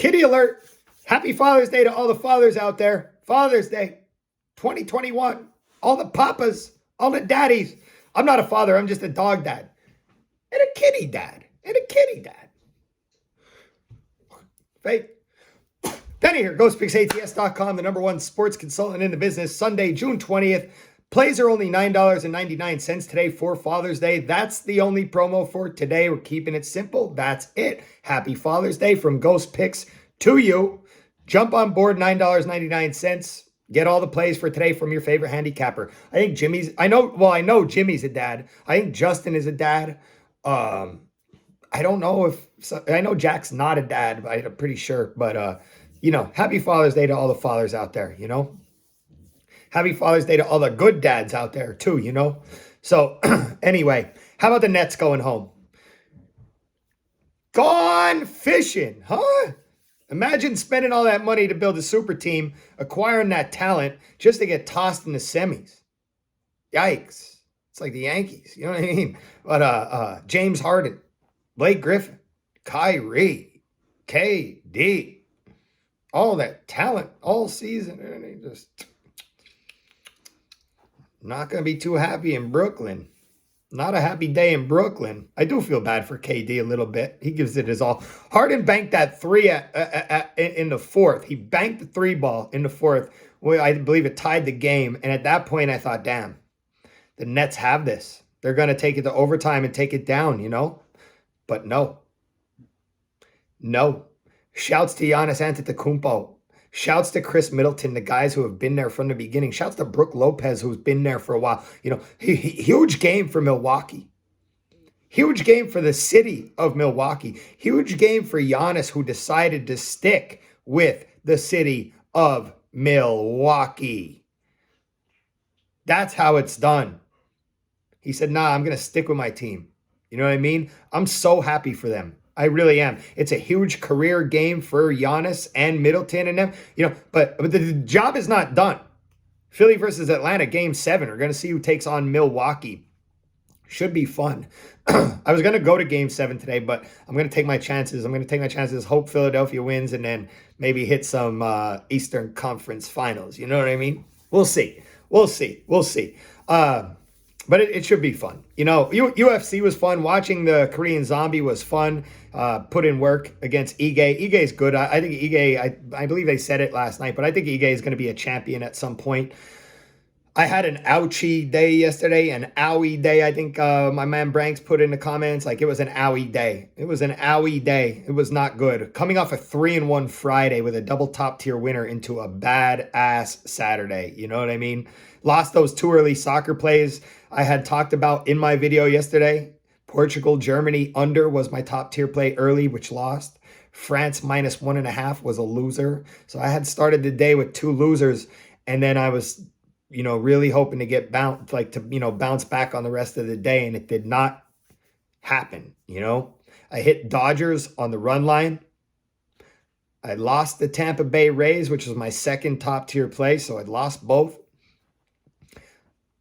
Kitty alert. Happy Father's Day to all the fathers out there. Father's Day 2021. All the papas, all the daddies. I'm not a father. I'm just a dog dad. And a kitty dad. Fake. Penny here, GhostPicksATS.com, the #1 sports consultant in the business. Sunday, June 20th. Plays are only $9.99 today for Father's Day. That's the only promo for today. We're keeping it simple. That's it. Happy Father's Day from Ghost Picks to you. Jump on board, $9.99. Get all the plays for today from your favorite handicapper. I think I know Jimmy's a dad. I think Justin is a dad. I don't know I know Jack's not a dad, but I'm pretty sure. But, happy Father's Day to all the fathers out there, Happy Father's Day to all the good dads out there too, So anyway, how about the Nets going home? Gone fishing, huh? Imagine spending all that money to build a super team, acquiring that talent just to get tossed in the semis. Yikes. It's like the Yankees, you know what I mean? But James Harden, Blake Griffin, Kyrie, KD, all that talent all season, and they just not going to be too happy in Brooklyn. Not a happy day in Brooklyn. I do feel bad for KD a little bit. He gives it his all. Harden banked that three in the fourth. He banked the three ball in the fourth. Well, I believe it tied the game. And at that point, I thought, damn, the Nets have this. They're going to take it to overtime and take it down, But no. Shouts to Giannis Antetokounmpo. Shouts to Chris Middleton, the guys who have been there from the beginning. Shouts to Brook Lopez, who's been there for a while. Huge game for Milwaukee. Huge game for the city of Milwaukee. Huge game for Giannis, who decided to stick with the city of Milwaukee. That's how it's done. He said, nah, I'm going to stick with my team. You know what I mean? I'm so happy for them. I really am. It's a huge career game for Giannis and Middleton and them, but the job is not done. Philly versus Atlanta, game 7. We're going to see who takes on Milwaukee. Should be fun. I was going to go to game 7 today, but I'm going to take my chances. Hope Philadelphia wins and then maybe hit some Eastern Conference Finals. You know what I mean? We'll see. But it should be fun. UFC was fun. Watching the Korean Zombie was fun. Put in work against Ige. Ige's good. I think Ige, I believe they said it last night, but I think Ige is going to be a champion at some point. I had an ouchie day yesterday, an owie day. I think my man Branks put in the comments, like it was an owie day. It was an owie day. It was not good. Coming off a 3-1 Friday with a double top tier winner into a badass Saturday. You know what I mean? Lost those 2 early soccer plays I had talked about in my video yesterday. Portugal, Germany under was my top tier play early, which lost. France -1.5 was a loser. So I had started the day with 2 losers, and then I was, really hoping to get bounce back on the rest of the day, and it did not happen. I hit Dodgers on the run line. I lost the Tampa Bay Rays, which was my second top tier play, so I'd lost both,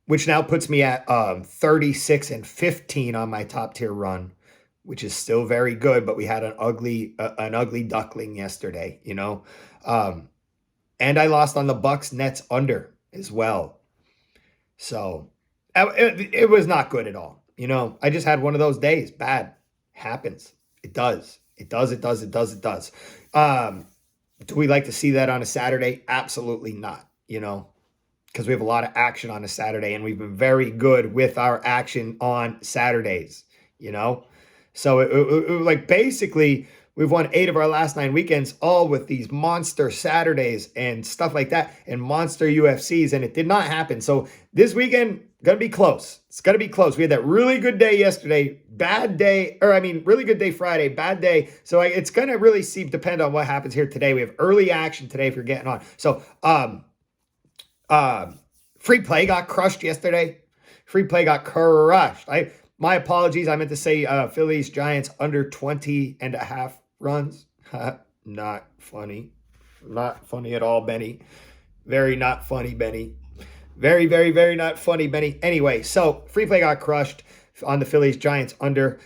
which now puts me at 36-15 on my top tier run, which is still very good, but we had an ugly duckling yesterday, and I lost on the Bucks Nets under as well. So it was not good at all. I just had one of those days. Bad. Happens. It does. Do we like to see that on a Saturday? Absolutely not, because we have a lot of action on a Saturday, and we've been very good with our action on Saturdays, So basically we've won 8 of our last 9 weekends, all with these monster Saturdays and stuff like that, and monster UFCs, and it did not happen. So this weekend, going to be close. It's going to be close. We had that really good day yesterday, really good day Friday, bad day. So it's going to really depend on what happens here today. We have early action today if you're getting on. So, free play got crushed yesterday. My apologies. I meant to say Phillies Giants under 20.5 runs. Not funny. Not funny at all, Benny. Very not funny, Benny. Very, very, very not funny, Benny. Anyway, so free play got crushed on the Phillies Giants under.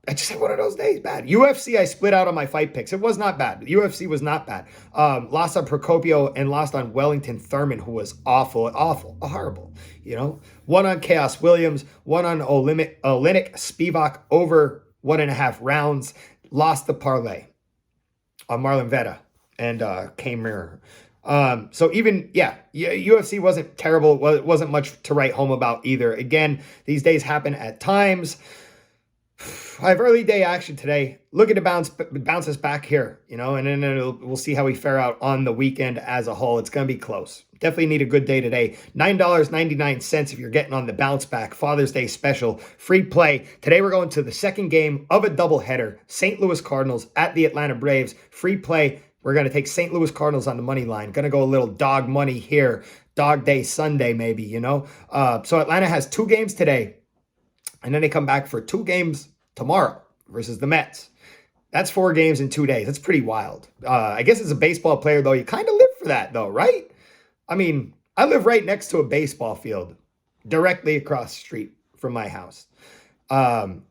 I just had one of those days, bad. UFC, I split out on my fight picks. It was not bad. The UFC was not bad. Lost on Procopio and lost on Wellington Thurman, who was awful, horrible. One on Chaos Williams, one on Olynyk Spivak over 1.5 rounds. Lost the parlay on Marlon Vera and Kane Mirror. So even, UFC wasn't terrible. It wasn't much to write home about either. Again, these days happen at times. I have early day action today. Looking to bounce us back here, and then we'll see how we fare out on the weekend as a whole. It's going to be close. Definitely need a good day today. $9.99 if you're getting on the bounce back Father's Day special. Free play. Today we're going to the second game of a doubleheader. St. Louis Cardinals at the Atlanta Braves. Free play. We're going to take St. Louis Cardinals on the money line. Going to go a little dog money here. Dog day Sunday maybe, So Atlanta has 2 games today. And then they come back for 2 games tomorrow versus the Mets. That's 4 games in 2 days. That's pretty wild. I guess as a baseball player, though, you kind of live for that, though, right? I mean, I live right next to a baseball field, directly across the street from my house. And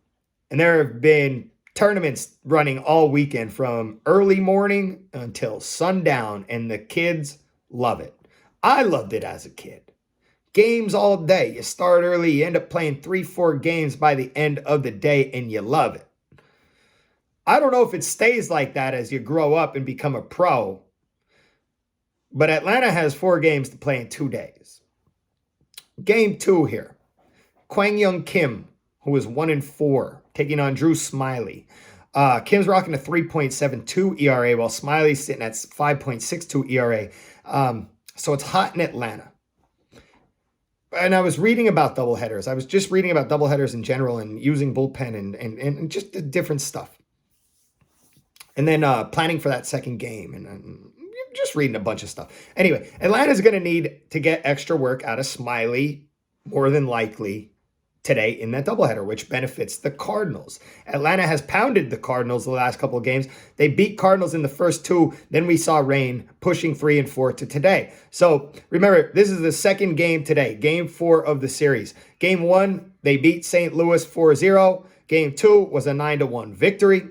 there have been tournaments running all weekend from early morning until sundown, and the kids love it. I loved it as a kid. Games all day. You start early, you end up playing 3-4 games by the end of the day, and you love it. I don't know if it stays like that as you grow up and become a pro, but Atlanta has 4 games to play in 2 days. Game 2 here. Kwang Young Kim, who is 1-4, taking on Drew Smiley. Kim's rocking a 3.72 ERA, while Smiley's sitting at 5.62 ERA. So it's hot in Atlanta. And I was reading about doubleheaders. I was just reading about doubleheaders in general and using bullpen and just the different stuff. And then planning for that second game and just reading a bunch of stuff. Anyway, Atlanta's going to need to get extra work out of Smiley, more than likely, today in that doubleheader, which benefits the Cardinals. Atlanta has pounded the Cardinals the last couple of games. They beat Cardinals in the first 2. Then we saw rain pushing 3 and 4 to today. So remember, this is the second game today, game 4 of the series. Game 1, they beat St. Louis 4-0. Game 2 was a 9-1 victory.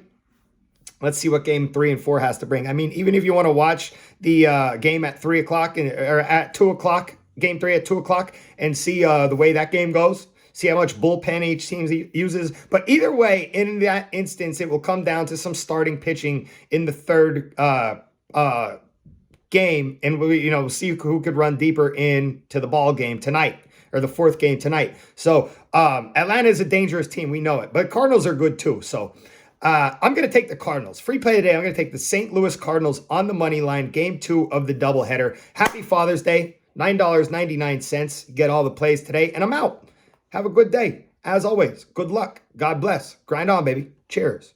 Let's see what game 3 and 4 has to bring. I mean, even if you want to watch the game at 3 o'clock or at 2 o'clock, game 3 at 2 o'clock, and see the way that game goes, see how much bullpen each team uses. But either way, in that instance, it will come down to some starting pitching in the third game. And we'll see who could run deeper into the ball game tonight, or the 4th game tonight. So Atlanta is a dangerous team. We know it. But Cardinals are good too. So I'm going to take the Cardinals. Free play today. I'm going to take the St. Louis Cardinals on the money line. Game 2 of the doubleheader. Happy Father's Day. $9.99. Get all the plays today. And I'm out. Have a good day. As always, good luck. God bless. Grind on, baby. Cheers.